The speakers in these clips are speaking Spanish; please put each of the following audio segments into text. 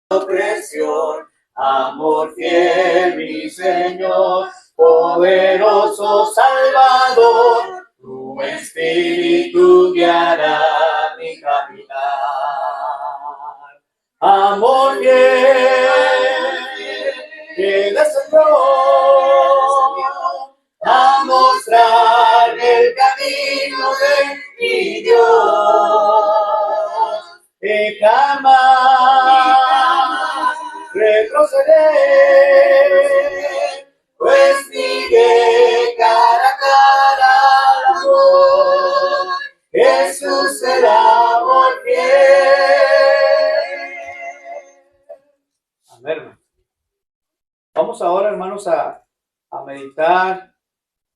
opresión. Amor fiel, mi Señor, poderoso Salvador, tu espíritu guiará mi caminar. Amor fiel, que descendió a mostrar el camino de mi Dios, y jamás retroceder, pues miré cara a cara al amor. Jesús será amor fiel. Amén. Vamos ahora, hermanos, a meditar,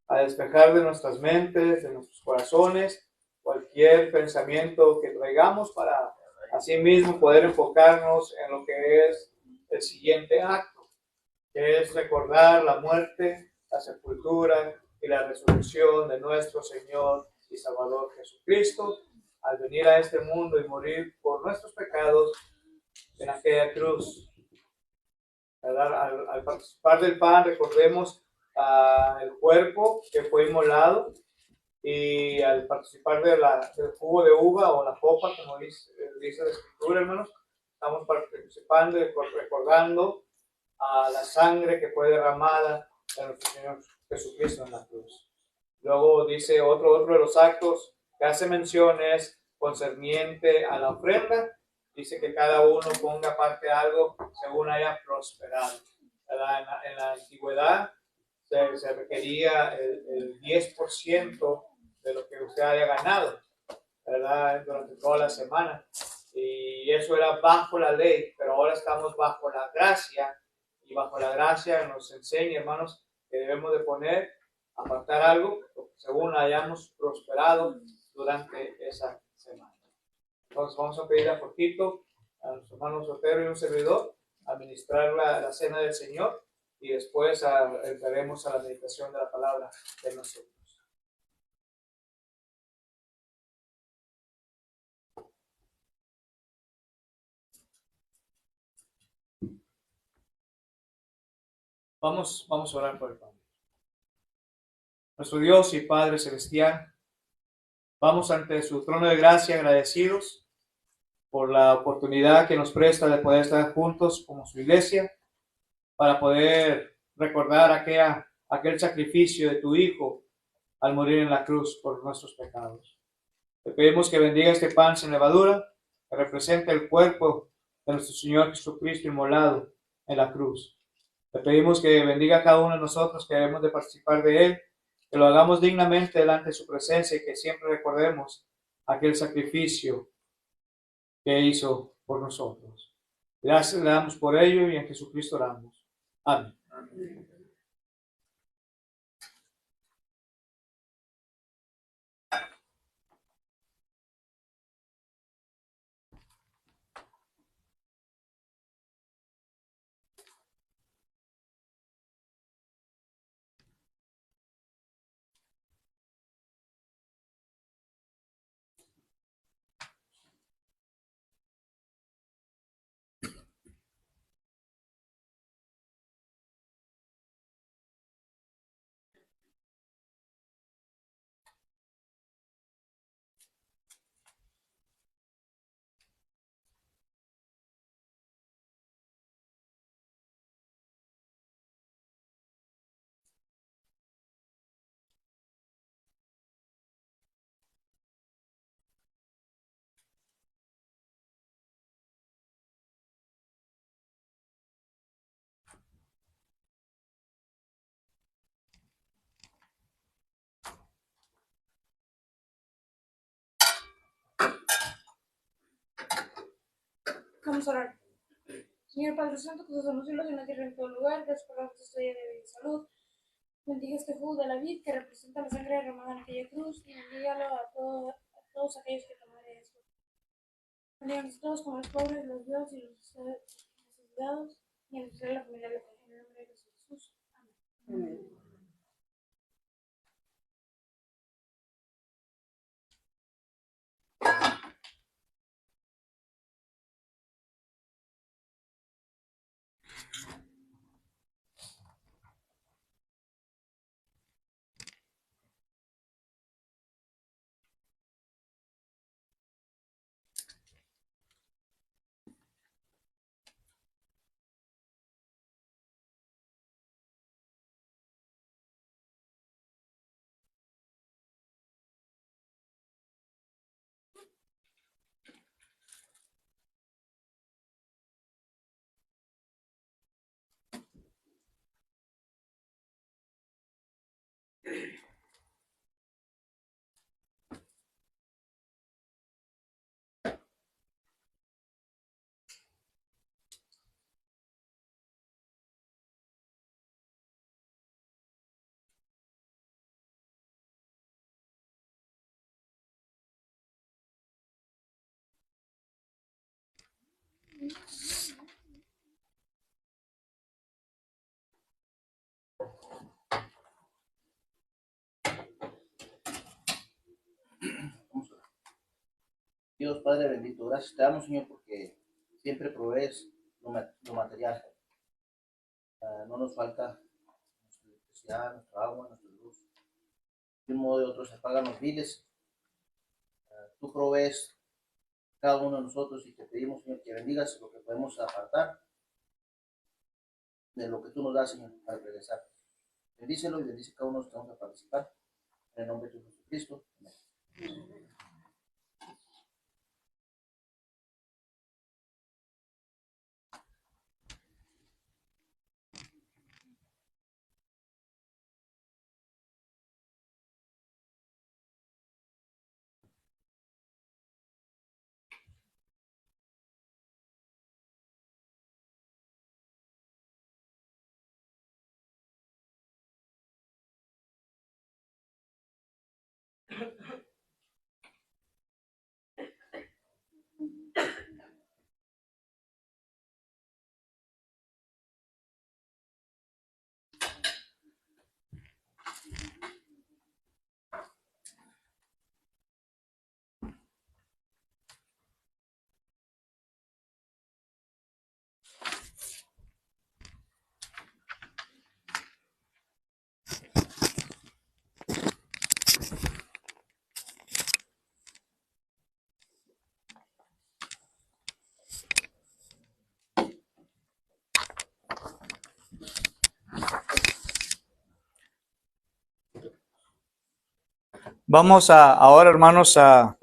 a despejar de nuestras mentes, de nuestros corazones, cualquier pensamiento que traigamos para así mismo poder enfocarnos en lo que es el siguiente acto, que es recordar la muerte, la sepultura y la resurrección de nuestro Señor y Salvador Jesucristo, al venir a este mundo y morir por nuestros pecados en aquella cruz. Al participar del pan, recordemos el cuerpo que fue inmolado, y al participar del jugo de uva o la copa, como dice la Escritura, hermanos, estamos participando y recordando a la sangre que fue derramada de nuestro Señor Jesucristo en la cruz. Luego dice otro de los actos que hace mención es concerniente a la ofrenda. Dice que cada uno ponga aparte algo según haya prosperado. En la antigüedad se requería el 10% de lo que usted haya ganado, ¿verdad?, durante toda la semana. Y eso era bajo la ley, pero ahora estamos bajo la gracia, y bajo la gracia nos enseña, hermanos, que debemos de apartar algo según hayamos prosperado durante esa semana. Entonces vamos a pedir a Jorgito, a nuestro hermano Sotero y un servidor, a administrar la cena del Señor, y después entraremos a la meditación de la palabra de nosotros. Vamos a orar por el Padre. Nuestro Dios y Padre Celestial, vamos ante su trono de gracia agradecidos por la oportunidad que nos presta de poder estar juntos como su iglesia, para poder recordar aquel sacrificio de tu Hijo al morir en la cruz por nuestros pecados. Te pedimos que bendiga este pan sin levadura, que representa el cuerpo de nuestro Señor Jesucristo inmolado en la cruz. Te pedimos que bendiga a cada uno de nosotros que debemos de participar de Él, que lo hagamos dignamente delante de su presencia, y que siempre recordemos aquel sacrificio que hizo por nosotros. Gracias le damos por ello, y en Jesucristo oramos. Amén. Vamos a orar. Señor Padre Santo, que sos en los cielos y en la tierra, en todo lugar, gracias por la estrella de vida y salud. Bendiga este jugo de la vid que representa la sangre derramada en aquella cruz, y bendígalo a todos aquellos que toman de esto. Bendíganos todos como los pobres, los viudos y los necesitados, y en especial la familia de la fe. En el nombre de Jesús. Amén. Amén. Dios Padre bendito, gracias te damos, Señor, porque siempre provees lo material. No nos falta nuestra electricidad, nuestra agua, nuestra luz. De un modo o de otro se pagan los biles. Tú provees cada uno de nosotros y te pedimos, Señor, que bendigas lo que podemos apartar de lo que tú nos das, Señor, para regresar. Bendícelo y bendice cada uno de los que vamos a participar. En el nombre de Jesucristo. Amén. Vamos ahora, hermanos, a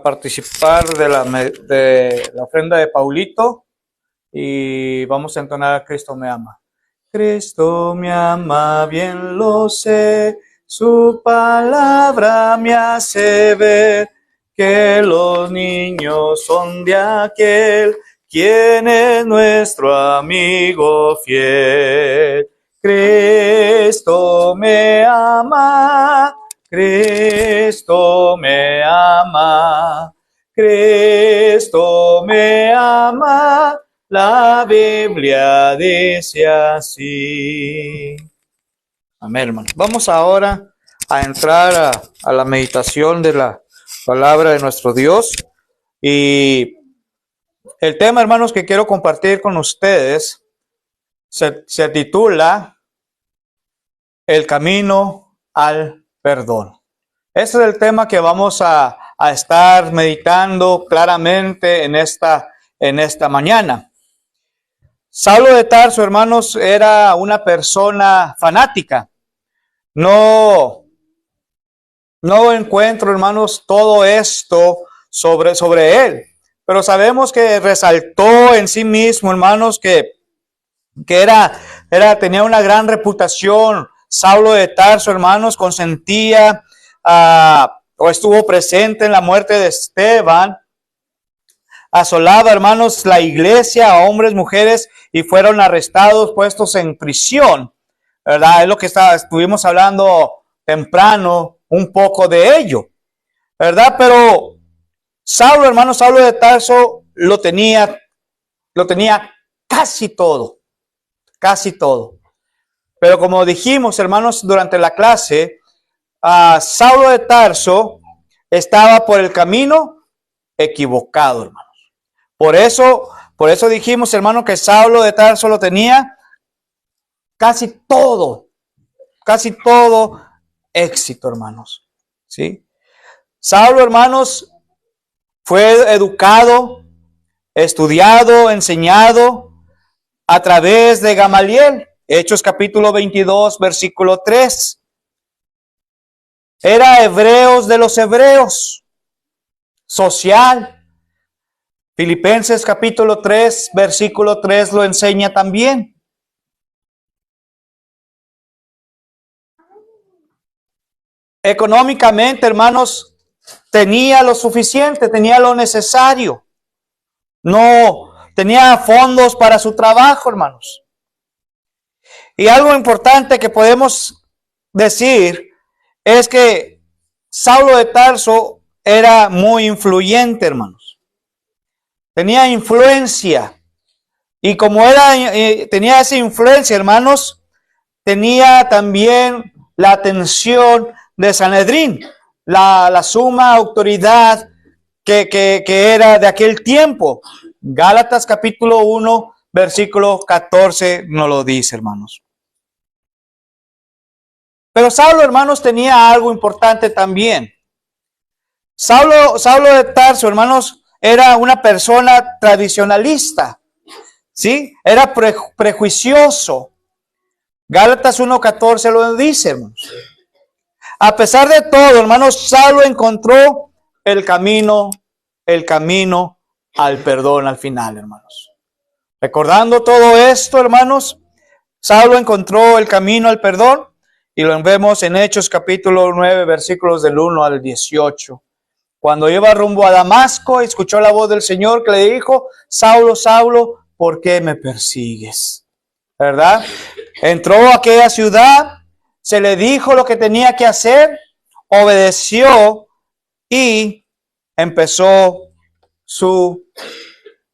participar de la ofrenda de Paulito y vamos a entonar Cristo me ama. Cristo me ama, bien lo sé, su palabra me hace ver que los niños son de aquel, quien es nuestro amigo fiel. Cristo me ama, Cristo me ama, Cristo me ama, la Biblia dice así. Amén, hermano. Vamos ahora a entrar a la meditación de la palabra de nuestro Dios. Y el tema, hermanos, que quiero compartir con ustedes se titula El camino al perdón. Ese es el tema que vamos a estar meditando claramente en esta mañana. Saulo de Tarso, hermanos, era una persona fanática. No encuentro, hermanos, todo esto sobre él. Pero sabemos que resaltó en sí mismo, hermanos, que tenía una gran reputación. Saulo de Tarso, hermanos, consentía o estuvo presente en la muerte de Esteban. Asolaba, hermanos, la iglesia a hombres, mujeres, y fueron arrestados, puestos en prisión, ¿verdad? Es lo que estuvimos hablando temprano, un poco de ello, ¿verdad? Pero Saulo, hermanos, Saulo de Tarso lo tenía casi todo. Pero como dijimos, hermanos, durante la clase, Saulo de Tarso estaba por el camino equivocado, hermano. Por eso Por eso dijimos, hermano, que Saulo de Tarso lo tenía casi todo éxito, hermanos. ¿Sí? Saulo, hermanos, fue educado, estudiado, enseñado a través de Gamaliel. Hechos capítulo 22, versículo 3. Era hebreos de los hebreos, social. Filipenses capítulo 3, versículo 3 lo enseña también. Económicamente, hermanos, tenía lo suficiente, tenía lo necesario. No tenía fondos para su trabajo, hermanos. Y algo importante que podemos decir es que Saulo de Tarso era muy influyente, hermanos. Tenía influencia. Y como tenía esa influencia, hermanos, tenía también la atención de Sanedrín, la suma autoridad que era de aquel tiempo. Gálatas capítulo 1, versículo 14 nos lo dice, hermanos. Pero Saulo, hermanos, tenía algo importante también. Saulo de Tarso, hermanos, era una persona tradicionalista, ¿sí? Era prejuicioso. Gálatas 1:14 lo dice, hermanos. A pesar de todo, hermanos, Saulo encontró el camino al perdón al final, hermanos. Recordando todo esto, hermanos, Saulo encontró el camino al perdón y lo vemos en Hechos capítulo 9, versículos del 1 al 18. Cuando iba rumbo a Damasco, escuchó la voz del Señor que le dijo: Saulo, Saulo, ¿por qué me persigues? ¿Verdad? Entró a aquella ciudad, se le dijo lo que tenía que hacer, obedeció y empezó su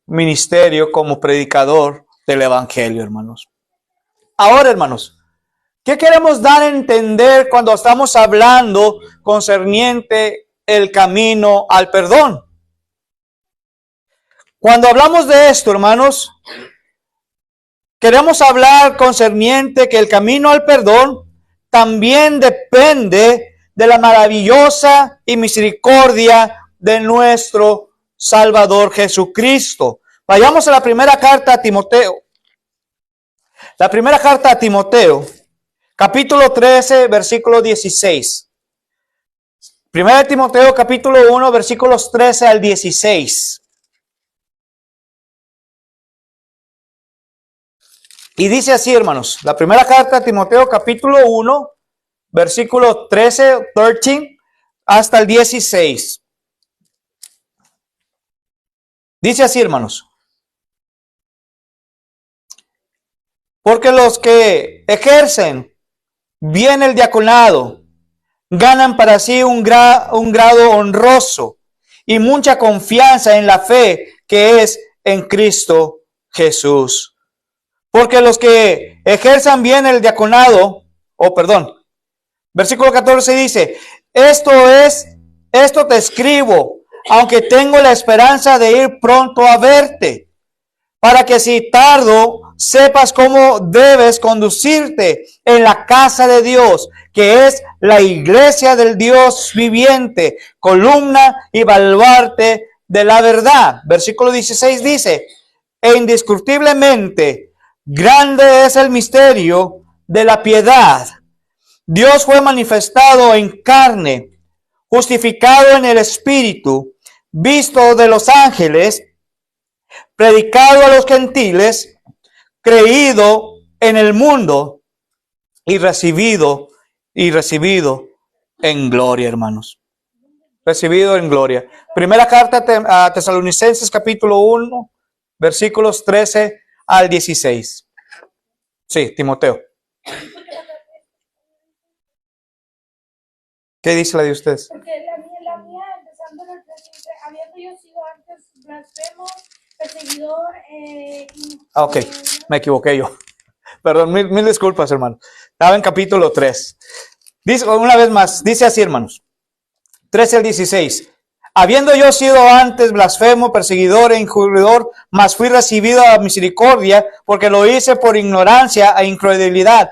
ministerio como predicador del evangelio, hermanos. Ahora, hermanos, ¿qué queremos dar a entender cuando estamos hablando concerniente el camino al perdón? Cuando hablamos de esto, hermanos, queremos hablar concerniente que el camino al perdón también depende de la maravillosa y misericordia de nuestro Salvador Jesucristo. Vayamos a la primera carta a Timoteo. La primera carta a Timoteo, capítulo 13, versículo 16. Primera de Timoteo, capítulo 1, versículos 13 al 16. Y dice así, hermanos, la primera carta a Timoteo, capítulo 1, versículo 13, hasta el 16. Dice así, hermanos. Porque los que ejercen bien el diaconado ganan para sí un grado honroso y mucha confianza en la fe que es en Cristo Jesús. Porque los que ejerzan bien el diaconado, versículo 14 dice: esto te escribo, aunque tengo la esperanza de ir pronto a verte, para que si tardo, sepas cómo debes conducirte en la casa de Dios, que es la iglesia del Dios viviente, columna y baluarte de la verdad. Versículo 16 dice: e indiscutiblemente grande es el misterio de la piedad. Dios fue manifestado en carne, justificado en el Espíritu, visto de los ángeles, predicado a los gentiles, creído en el mundo y recibido en gloria, hermanos. Recibido en gloria. Primera carta a Tesalonicenses, capítulo 1, versículos 13 al 16. Sí, Timoteo. ¿Qué dice la de ustedes? Porque la mía, empezando en el 13, habiendo yo sido antes blasfemo, perseguidor. Ok, me equivoqué yo. Perdón, mil disculpas, hermano. Estaba en capítulo 3. Dice, una vez más, dice así, hermanos. 13 al 16. Habiendo yo sido antes blasfemo, perseguidor e injuridor, mas fui recibido a misericordia, porque lo hice por ignorancia e incredulidad.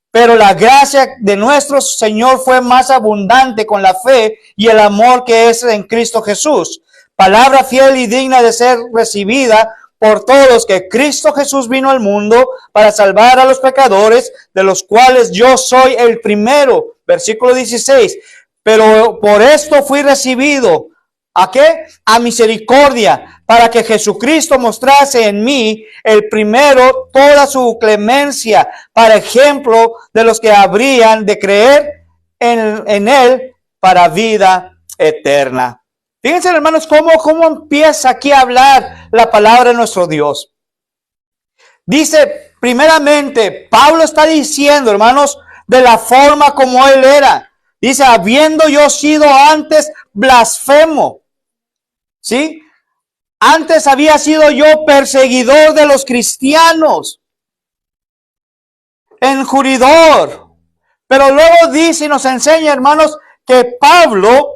Pero la gracia de nuestro Señor fue más abundante con la fe y el amor que es en Cristo Jesús. Palabra fiel y digna de ser recibida por todos, que Cristo Jesús vino al mundo para salvar a los pecadores, de los cuales yo soy el primero. Versículo 16. Pero por esto fui recibido. ¿A qué? A misericordia, para que Jesucristo mostrase en mí el primero toda su clemencia, para ejemplo de los que habrían de creer en él para vida eterna. Fíjense, hermanos, cómo empieza aquí a hablar la palabra de nuestro Dios. Dice, primeramente, Pablo está diciendo, hermanos, de la forma como él era. Dice, habiendo yo sido antes blasfemo. ¿Sí? Antes había sido yo perseguidor de los cristianos, injuridor. Pero luego dice y nos enseña, hermanos, que Pablo,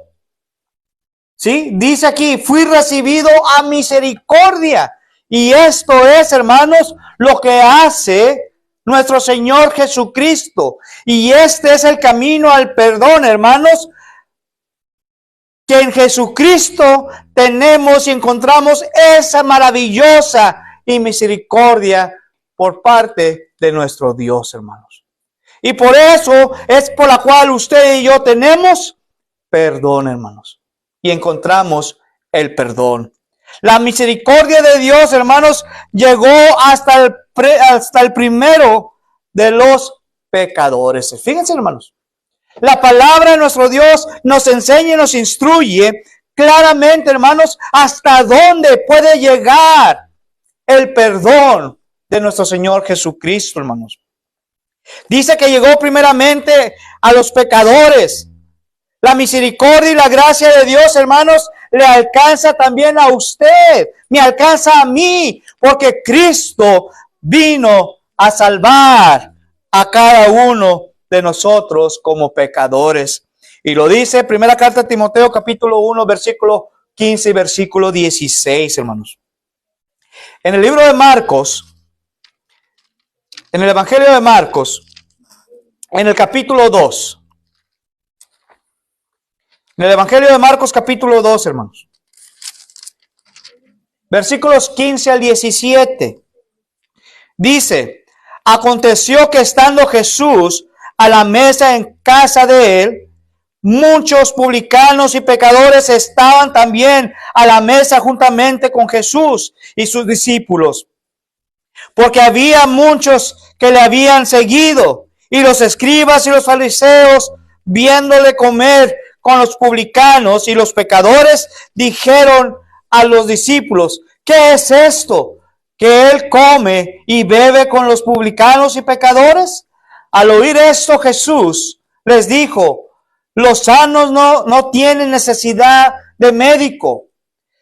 ¿sí? Dice aquí, fui recibido a misericordia. Y esto es, hermanos, lo que hace nuestro Señor Jesucristo. Y este es el camino al perdón, hermanos, que en Jesucristo tenemos y encontramos esa maravillosa y misericordia por parte de nuestro Dios, hermanos. Y por eso es por la cual usted y yo tenemos perdón, hermanos. Y encontramos el perdón. La misericordia de Dios, hermanos, llegó hasta el primero de los pecadores. Fíjense, hermanos. La palabra de nuestro Dios nos enseña y nos instruye claramente, hermanos, hasta dónde puede llegar el perdón de nuestro Señor Jesucristo, hermanos. Dice que llegó primeramente a los pecadores. La misericordia y la gracia de Dios, hermanos, le alcanza también a usted, me alcanza a mí, porque Cristo vino a salvar a cada uno de nosotros como pecadores. Y lo dice primera carta a Timoteo capítulo 1 versículo 15 y versículo 16, hermanos. En el libro de Marcos, en el Evangelio de Marcos, en el capítulo 2, en el Evangelio de Marcos capítulo 2, hermanos, versículos 15 al 17, dice, aconteció que estando Jesús a la mesa en casa de él, muchos publicanos y pecadores estaban también a la mesa juntamente con Jesús y sus discípulos, porque había muchos que le habían seguido, y los escribas y los fariseos, viéndole comer con los publicanos y los pecadores, dijeron a los discípulos, ¿qué es esto? ¿Que él come y bebe con los publicanos y pecadores? Al oír esto, Jesús les dijo, los sanos no tienen necesidad de médico,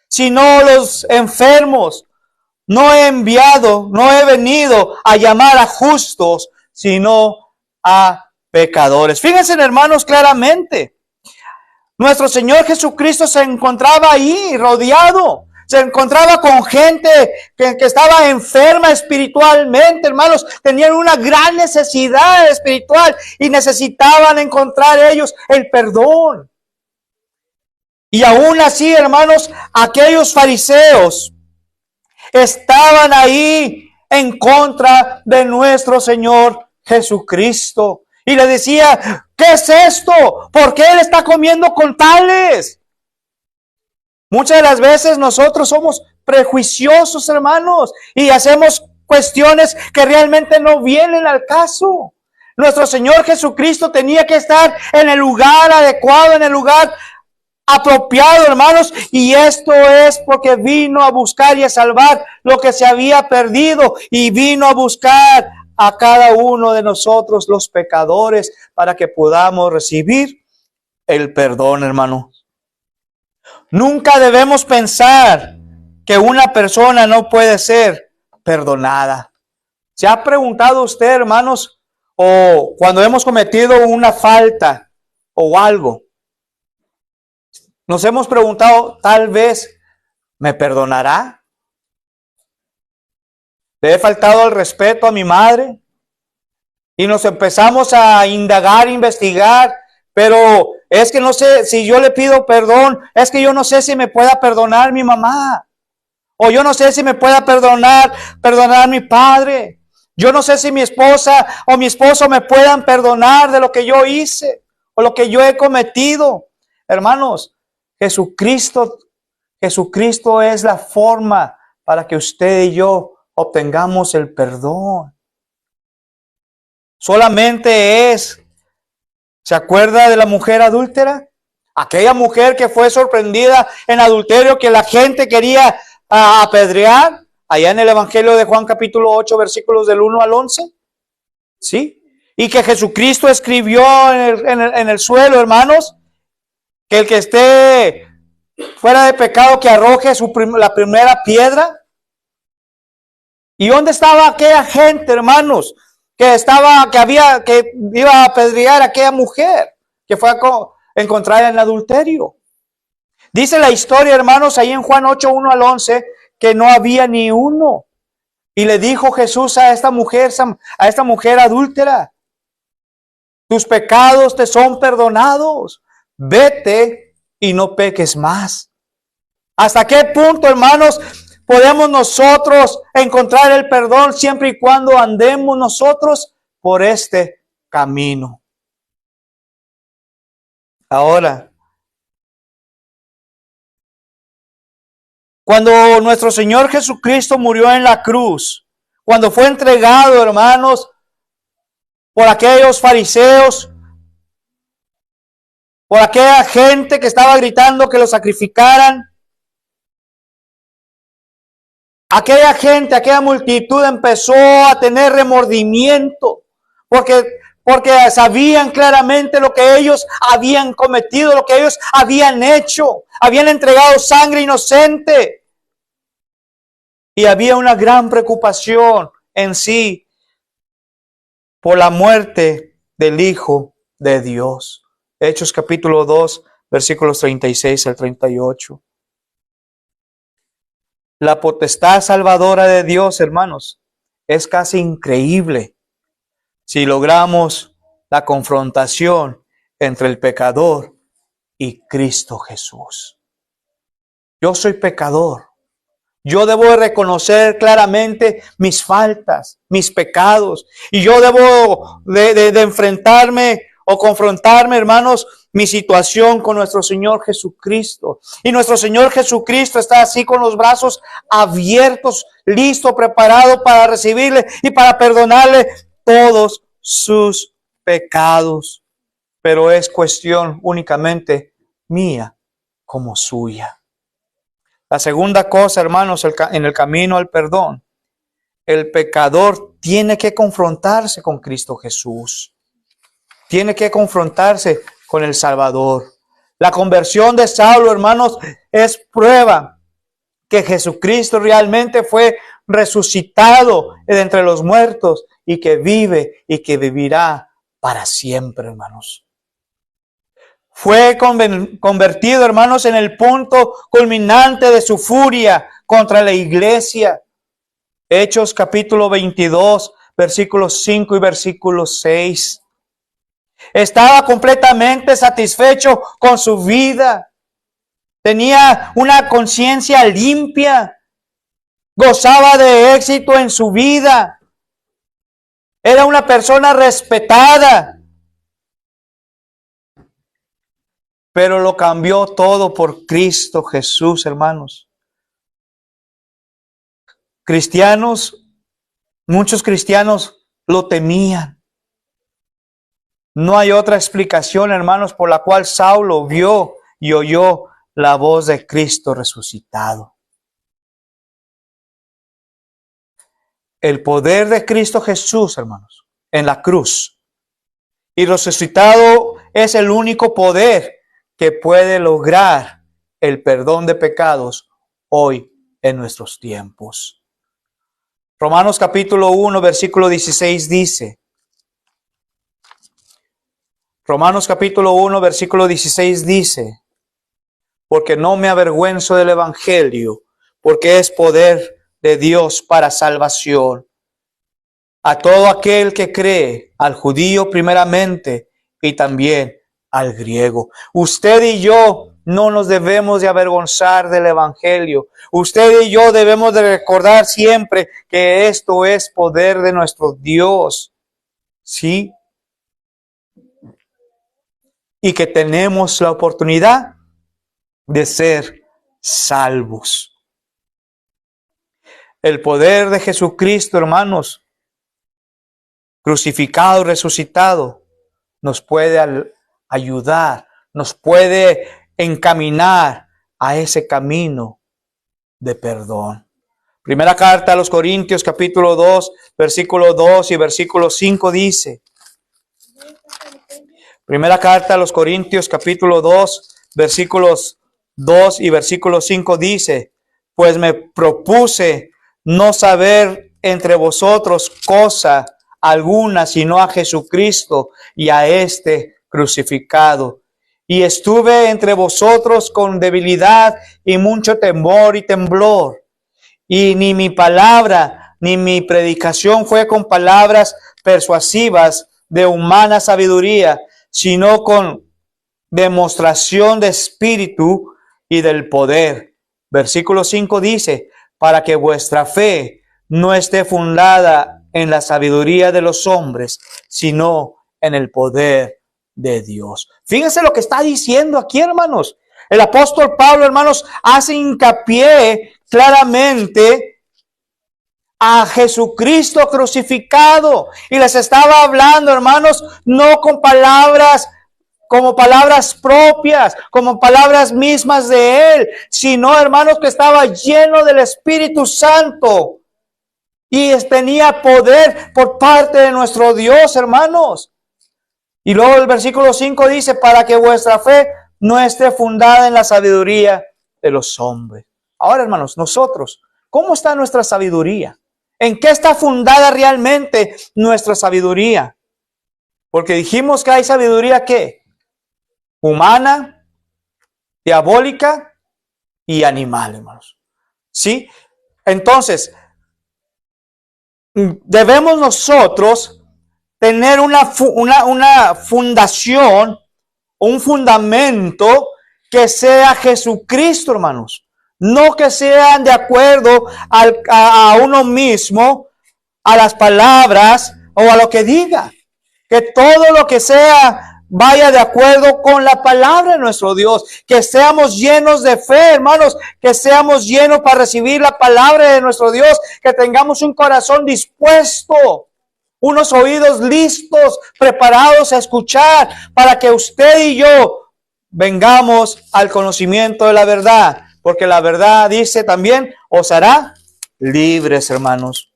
sino los enfermos. No he venido a llamar a justos, sino a pecadores. Fíjense, hermanos, claramente. Nuestro Señor Jesucristo se encontraba ahí, rodeado. Se encontraba con gente que estaba enferma espiritualmente, hermanos. Tenían una gran necesidad espiritual y necesitaban encontrar ellos el perdón. Y aún así, hermanos, aquellos fariseos estaban ahí en contra de nuestro Señor Jesucristo. Y le decía, ¿qué es esto? ¿Por qué él está comiendo con tales? Muchas de las veces nosotros somos prejuiciosos, hermanos, y hacemos cuestiones que realmente no vienen al caso. Nuestro Señor Jesucristo tenía que estar en el lugar adecuado, en el lugar apropiado, hermanos, y esto es porque vino a buscar y a salvar lo que se había perdido, y vino a buscar a cada uno de nosotros, los pecadores, para que podamos recibir el perdón, hermano. Nunca debemos pensar que una persona no puede ser perdonada. ¿Se ha preguntado usted, hermanos, o cuando hemos cometido una falta o algo, Nos hemos preguntado, tal vez, ¿me perdonará? ¿Le he faltado al respeto a mi madre? Y nos empezamos a indagar, investigar, pero es que no sé, si yo le pido perdón, es que yo no sé si me pueda perdonar mi mamá. O yo no sé si me pueda perdonar mi padre. Yo no sé si mi esposa o mi esposo me puedan perdonar de lo que yo hice o lo que yo he cometido. Hermanos, Jesucristo es la forma para que usted y yo obtengamos el perdón. Solamente ¿se acuerda de la mujer adúltera? Aquella mujer que fue sorprendida en adulterio, que la gente quería apedrear, allá en el Evangelio de Juan capítulo 8, versículos del 1 al 11. ¿Sí? Y que Jesucristo escribió en el suelo, hermanos, que el que esté fuera de pecado, que arroje la primera piedra. ¿Y dónde estaba aquella gente, hermanos, que iba a apedrear a aquella mujer que fue encontrada en adulterio? Dice la historia, hermanos, ahí en Juan 8, 1 al 11, que no había ni uno. Y le dijo Jesús a esta mujer adúltera: tus pecados te son perdonados. Vete y no peques más. ¿Hasta qué punto, hermanos, podemos nosotros encontrar el perdón siempre y cuando andemos nosotros por este camino? Ahora, cuando nuestro Señor Jesucristo murió en la cruz, cuando fue entregado, hermanos, por aquellos fariseos, por aquella gente que estaba gritando que lo sacrificaran, aquella gente, aquella multitud empezó a tener remordimiento, porque sabían claramente lo que ellos habían cometido, lo que ellos habían hecho. Habían entregado sangre inocente. Y había una gran preocupación en sí por la muerte del Hijo de Dios. Hechos capítulo 2, versículos 36 al 38. La potestad salvadora de Dios, hermanos, es casi increíble si logramos la confrontación entre el pecador y Cristo Jesús. Yo soy pecador. Yo debo de reconocer claramente mis faltas, mis pecados. Y yo debo de enfrentarme o confrontarme, hermanos, mi situación con nuestro Señor Jesucristo. Y nuestro Señor Jesucristo está así con los brazos abiertos, listo, preparado para recibirle y para perdonarle todos sus pecados. Pero es cuestión únicamente mía como suya. La segunda cosa, hermanos, en el camino al perdón, el pecador tiene que confrontarse con Cristo Jesús. Tiene que confrontarse con el Salvador. La conversión de Saulo, hermanos, es prueba que Jesucristo realmente fue resucitado de entre los muertos y que vive y que vivirá para siempre, hermanos. Fue convertido, hermanos, en el punto culminante de su furia contra la iglesia. Hechos capítulo 22, versículos 5 y versículo 6. Estaba completamente satisfecho con su vida. Tenía una conciencia limpia. Gozaba de éxito en su vida. Era una persona respetada. Pero lo cambió todo por Cristo Jesús, hermanos. Muchos cristianos lo temían. No hay otra explicación, hermanos, por la cual Saulo vio y oyó la voz de Cristo resucitado. El poder de Cristo Jesús, hermanos, en la cruz y resucitado es el único poder que puede lograr el perdón de pecados hoy en nuestros tiempos. Romanos capítulo 1, versículo 16 dice, Romanos capítulo 1, versículo 16 dice, porque no me avergüenzo del evangelio, porque es poder de Dios para salvación a todo aquel que cree, al judío primeramente y también al griego. Usted y yo no nos debemos de avergonzar del evangelio. Usted y yo debemos de recordar siempre que esto es poder de nuestro Dios. ¿Sí? Y que tenemos la oportunidad de ser salvos. El poder de Jesucristo, hermanos, crucificado y resucitado, nos puede ayudar, nos puede encaminar a ese camino de perdón. Primera carta a los Corintios, capítulo 2, versículo 2 y versículo 5 dice. Primera carta a los Corintios, capítulo 2, versículos 2 y versículo 5 dice: pues me propuse no saber entre vosotros cosa alguna, sino a Jesucristo y a este crucificado. Y estuve entre vosotros con debilidad y mucho temor y temblor. Y ni mi palabra ni mi predicación fue con palabras persuasivas de humana sabiduría, sino con demostración de espíritu y del poder. Versículo 5 dice: para que vuestra fe no esté fundada en la sabiduría de los hombres, sino en el poder de Dios. Fíjense lo que está diciendo aquí, hermanos. El apóstol Pablo, hermanos, hace hincapié claramente a Jesucristo crucificado. Y les estaba hablando, hermanos, no con palabras como palabras propias, como palabras mismas de Él, sino, hermanos, que estaba lleno del Espíritu Santo. Y tenía poder por parte de nuestro Dios, hermanos. Y luego el versículo 5 dice: para que vuestra fe no esté fundada en la sabiduría de los hombres. Ahora, hermanos, nosotros, ¿cómo está nuestra sabiduría? ¿En qué está fundada realmente nuestra sabiduría? Porque dijimos que hay sabiduría, ¿qué? Humana, diabólica y animal, hermanos. ¿Sí? Entonces, debemos nosotros tener una fundación, un fundamento que sea Jesucristo, hermanos. No que sean de acuerdo a uno mismo, a las palabras o a lo que diga. Que todo lo que sea vaya de acuerdo con la palabra de nuestro Dios. Que seamos llenos de fe, hermanos. Que seamos llenos para recibir la palabra de nuestro Dios. Que tengamos un corazón dispuesto, unos oídos listos, preparados a escuchar, para que usted y yo vengamos al conocimiento de la verdad. Porque la verdad, dice también, os hará libres, hermanos.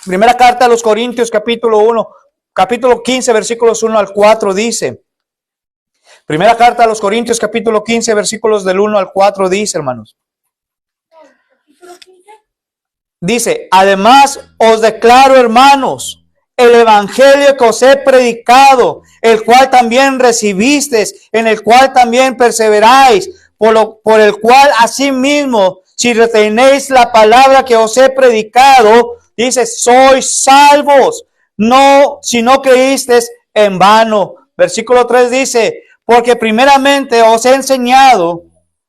Primera carta a los Corintios, capítulo 15, versículos 1 al 4 dice. Primera carta a los Corintios, capítulo 15, versículos del 1 al 4 dice, hermanos. Dice: además os declaro, hermanos, el evangelio que os he predicado, el cual también recibisteis, en el cual también perseveráis, por el cual asimismo, si retenéis la palabra que os he predicado, dice, sois salvos, no, si no creísteis en vano. Versículo 3 dice: porque primeramente os he enseñado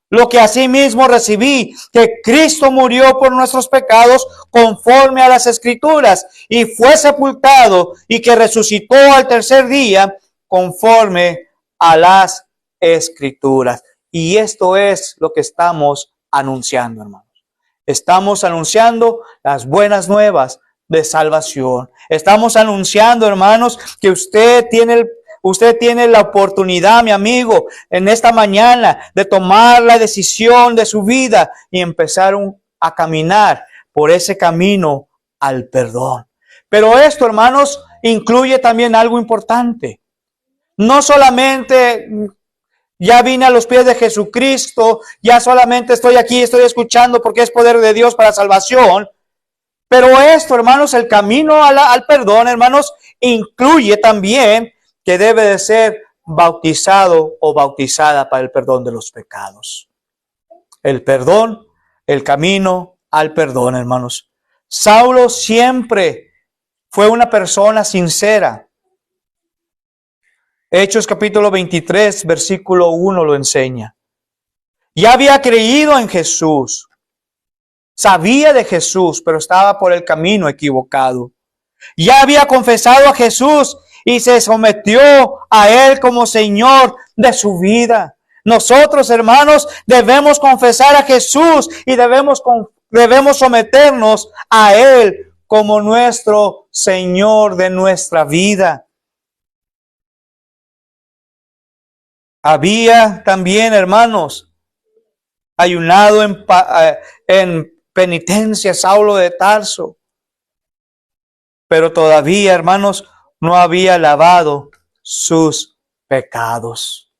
lo que asimismo recibí, que Cristo murió por nuestros pecados conforme a las Escrituras, y fue sepultado, y que resucitó al tercer día conforme a las Escrituras. Y esto es lo que estamos anunciando, hermanos. Estamos anunciando las buenas nuevas de salvación. Estamos anunciando, hermanos, que usted tiene la oportunidad, mi amigo, en esta mañana de tomar la decisión de su vida y empezar a caminar por ese camino al perdón. Pero esto, hermanos, incluye también algo importante. No solamente ya vine a los pies de Jesucristo, ya solamente estoy aquí, estoy escuchando porque es poder de Dios para salvación. Pero esto, hermanos, el camino al perdón, hermanos, incluye también que debe de ser bautizado o bautizada para el perdón de los pecados. el perdón, el camino al perdón, hermanos. Saulo siempre fue una persona sincera. Hechos capítulo 23, versículo 1 lo enseña. Ya había creído en Jesús. Sabía de Jesús, pero estaba por el camino equivocado. Ya había confesado a Jesús y se sometió a Él como Señor de su vida. Nosotros, hermanos, debemos confesar a Jesús y debemos someternos a Él como nuestro Señor de nuestra vida. Había también, hermanos, ayunado en penitencia Saulo de Tarso, pero todavía, hermanos, no había lavado sus pecados.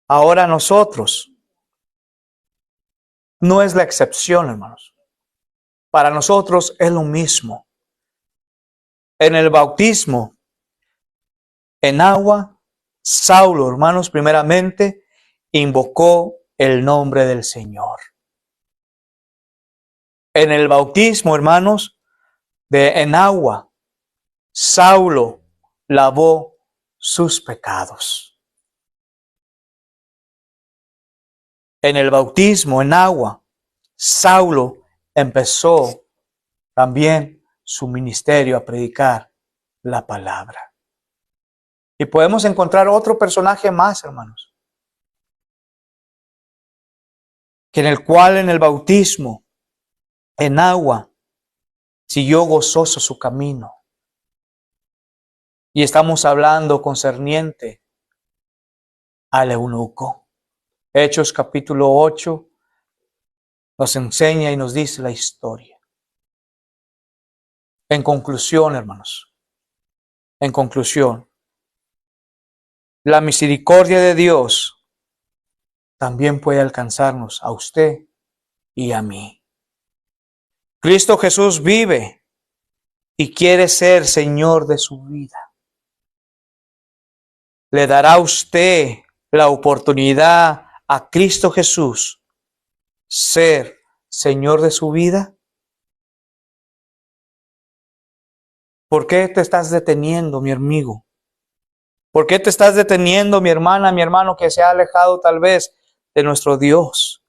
Ahora nosotros, no es la excepción, hermanos. Para nosotros es lo mismo. En el bautismo, en agua, Saulo, hermanos, primeramente invocó el nombre del Señor. En el bautismo, hermanos, en agua, Saulo lavó sus pecados. En el bautismo, en agua, Saulo empezó también su ministerio a predicar la palabra. Y podemos encontrar otro personaje más, hermanos, que en el cual en el bautismo, en agua, siguió gozoso su camino. Y estamos hablando concerniente al eunuco. Hechos capítulo 8 nos enseña y nos dice la historia. En conclusión, hermanos, en conclusión, la misericordia de Dios también puede alcanzarnos a usted y a mí. Cristo Jesús vive y quiere ser Señor de su vida. ¿Le dará a usted la oportunidad a Cristo Jesús ser Señor de su vida? ¿Por qué te estás deteniendo, mi amigo? ¿Por qué te estás deteniendo, mi hermana, mi hermano, que se ha alejado tal vez de nuestro Dios?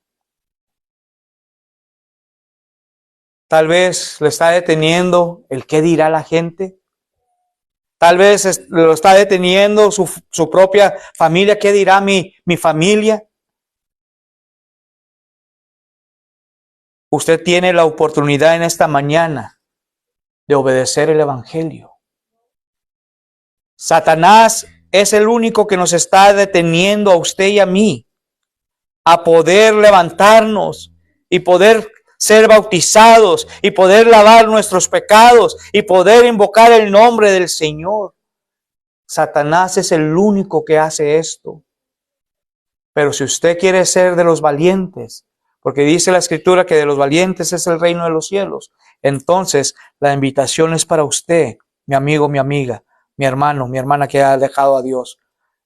Tal vez le está deteniendo el qué dirá la gente. Tal vez lo está deteniendo su propia familia. ¿Qué dirá mi familia? Usted tiene la oportunidad en esta mañana de obedecer el Evangelio. Satanás es el único que nos está deteniendo a usted y a mí a poder levantarnos y poder ser bautizados y poder lavar nuestros pecados y poder invocar el nombre del Señor. Satanás es el único que hace esto. Pero si usted quiere ser de los valientes, porque dice la Escritura que de los valientes es el reino de los cielos, entonces la invitación es para usted, mi amigo, mi amiga, mi hermano, mi hermana que ha dejado a Dios.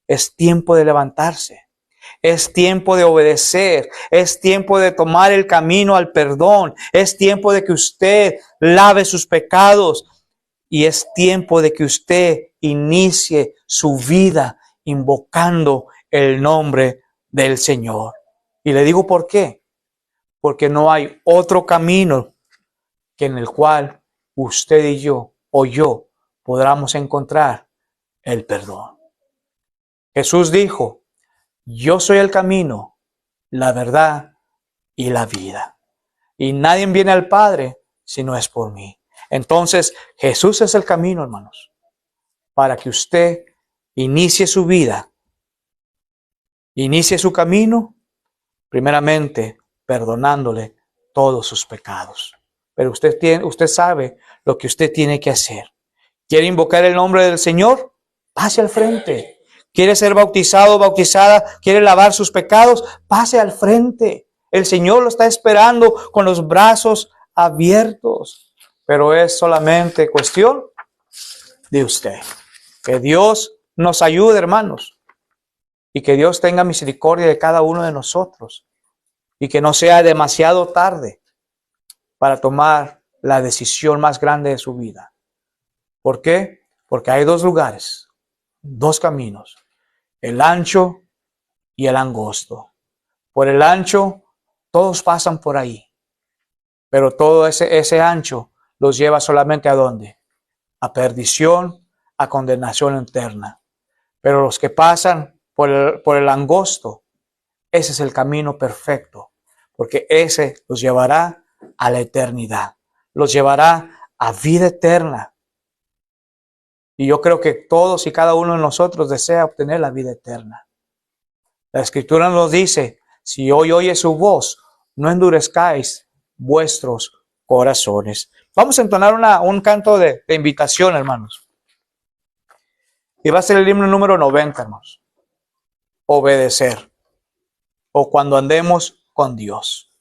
Es tiempo de levantarse. Es tiempo de obedecer, es tiempo de tomar el camino al perdón, es tiempo de que usted lave sus pecados y es tiempo de que usted inicie su vida invocando el nombre del Señor. Y le digo por qué, porque no hay otro camino que en el cual usted y yo o yo podamos encontrar el perdón. Jesús dijo: yo soy el camino, la verdad y la vida. Y nadie viene al Padre si no es por mí. Entonces, Jesús es el camino, hermanos, para que usted inicie su vida, inicie su camino, primeramente perdonándole todos sus pecados. Pero usted sabe lo que usted tiene que hacer. ¿Quiere invocar el nombre del Señor? Pase al frente. ¿Quiere ser bautizado o bautizada? ¿Quiere lavar sus pecados? Pase al frente. El Señor lo está esperando con los brazos abiertos. Pero es solamente cuestión de usted. Que Dios nos ayude, hermanos. Y que Dios tenga misericordia de cada uno de nosotros. y que no sea demasiado tarde para tomar la decisión más grande de su vida. ¿Por qué? Porque hay dos lugares, dos caminos, el ancho y el angosto. Por el ancho, todos pasan por ahí, pero todo ese ancho los lleva solamente ¿a dónde? A perdición, a condenación eterna. Pero los que pasan por el angosto, ese es el camino perfecto, porque ese los llevará a la eternidad, los llevará a vida eterna. Y yo creo que todos y cada uno de nosotros desea obtener la vida eterna. La Escritura nos dice, si hoy oye su voz, no endurezcáis vuestros corazones. Vamos a entonar un canto de invitación, hermanos. Y va a ser el himno número 90, hermanos. Obedecer. O cuando andemos con Dios.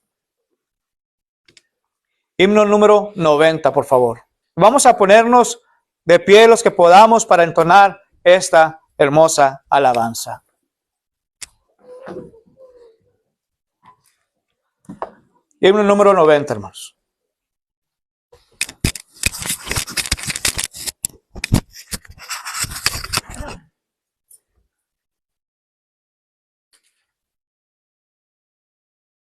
Himno número 90, por favor. Vamos a ponernos de pie los que podamos para entonar esta hermosa alabanza. Himno número 90, hermanos.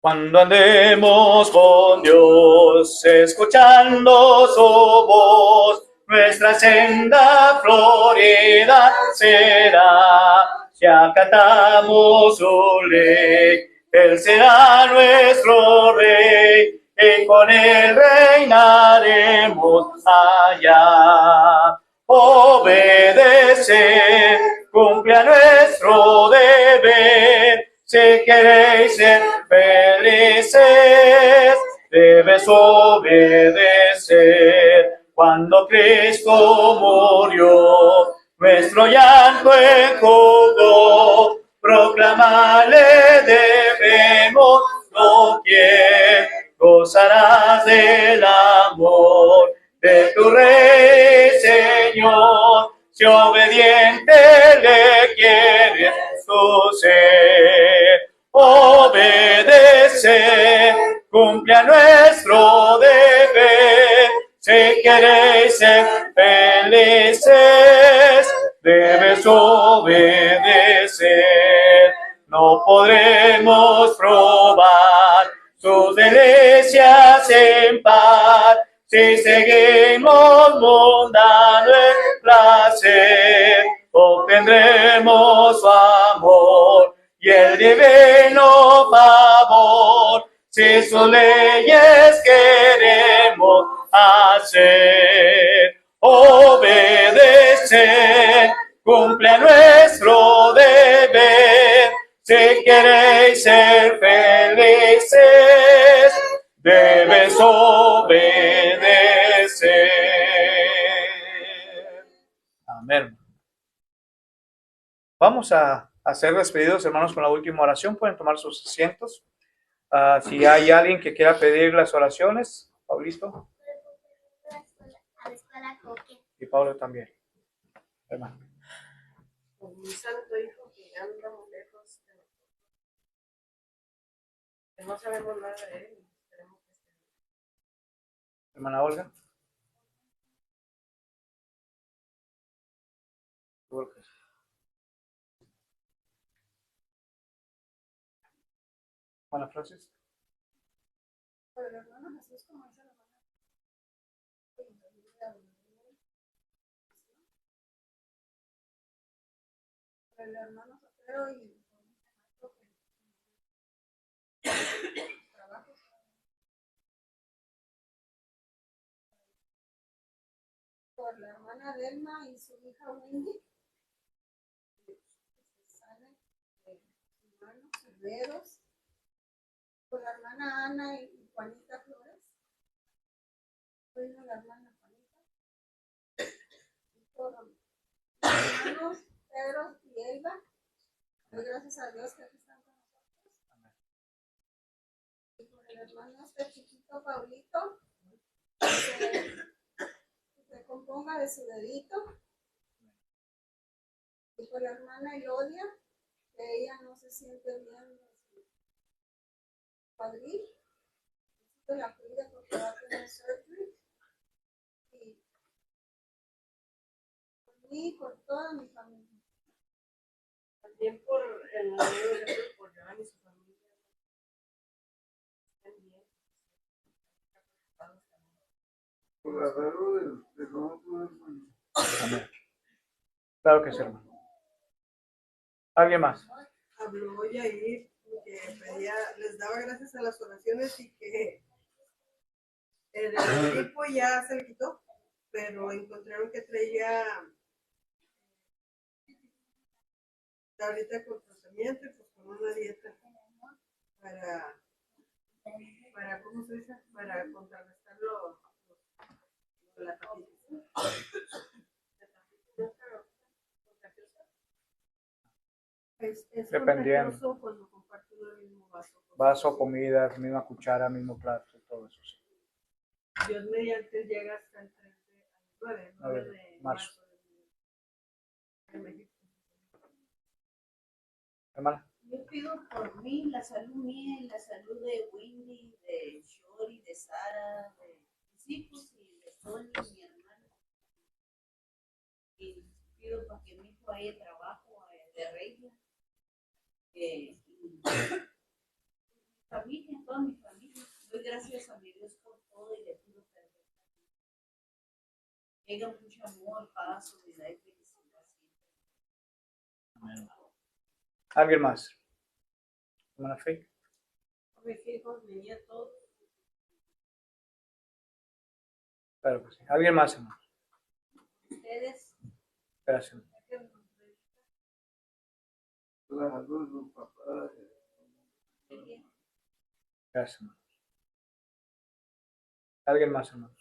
Cuando andemos con Dios, escuchando su voz, nuestra senda florida será. Si acatamos su ley, Él será nuestro Rey, y con Él reinaremos allá. Obedecer, cumple a nuestro deber. Si queréis ser felices, debes obedecer. Cuando Cristo murió, nuestro llanto enjugó. Proclamarle debemos doquier. Gozarás del amor de tu Rey, Señor. Si obediente le quieres tu ser, obedece, cumple a nuestro deber. Si queréis ser felices, debes obedecer. No podremos probar sus delicias en paz si seguimos mundano el placer. Obtendremos su amor y el divino favor si sus leyes queremos hacer. Obedecer, cumple a nuestro deber. Si queréis ser felices, debes obedecer. Amén. Vamos a ser despedidos, hermanos, con la última oración. Pueden tomar sus asientos. Si hay alguien que quiera pedir las oraciones, Paulito. Y Pablo también. Hermano. Mi santo hijo que anda muy lejos, que no sabemos nada de él. Hermana Olga. Hermana Francis. Por el hermano Jesús, como dice la hermana. Por el hermano Sotero y trabajo. Por la hermana Delma y su hija Wendy. Manos y dedos. Por la hermana Ana y Juanita Flores. Soy la hermana Juanita. Y por los hermanos Pedro y Elba. Doy gracias a Dios que aquí están con nosotros. Y por el hermano chiquito Paulito. Que se componga de su dedito. Y por la hermana Elodia, que ella no se siente bien Madrid. Necesito la Frida porque va a tener surgery. Y por mí, por toda mi familia. También por el amigo de Jesús, por Joan y su familia. Estén bien. Por agarro de nosotros, hermano. Amén. Claro que sí, hermano. ¿Alguien más? Habló Yair que pedía, les daba gracias a las oraciones y que el tipo ya se le quitó, pero encontraron que traía ahorita con tratamiento y pues con una dieta para ¿cómo se dice? Para contrarrestar la hepatitis. Es Dependiendo. contagioso cuando comparten el mismo vaso. Vaso, comida, misma cuchara, mismo plato, todo eso. Sí. Dios mediante llega hasta el 9 de marzo de México. Hermana. Yo pido por mí, la salud mía y la salud de Windy, de Shori, de Sara, de mis hijos y de Tony, mi hermana. Y pido para que mi hijo vaya a trabajo de regla. Y mi familia, toda mi familia. Doy gracias a mi Dios por todo y le pido perdón. Llega mucho amor, paz, unidad y felicidad siempre. Amén. ¿Alguien más? ¿Hermana Fe? Mis hijos, mi nieto. Claro que sí. ¿Alguien más, hermano? Ustedes. Gracias. La salud de su papá. Gracias, hermano. ¿Alguien más, hermano?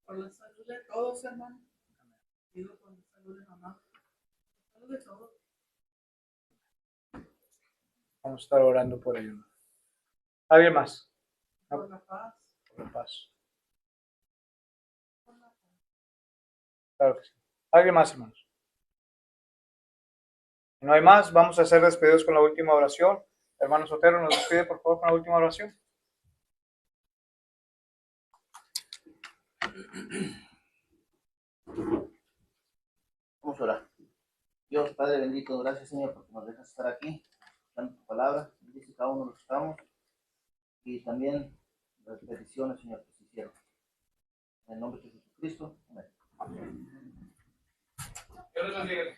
Por la salud de todos, hermano. Pido por la salud de mamá. Por la salud de todos. Vamos a estar orando por ello. ¿Alguien más? Por la paz. Por la paz. Claro que sí. ¿Alguien más, hermanos? Si no hay más, vamos a ser despedidos con la última oración. Hermano Sotero, nos despide por favor con la última oración. Vamos a orar. Dios, Padre bendito, gracias, Señor, porque nos dejas estar aquí, dando tu palabra. Bendice cada uno de los que estamos y también las peticiones, Señor, que se hicieron. En el nombre de Jesucristo. Amén. Dios los bendiga.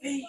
Sí.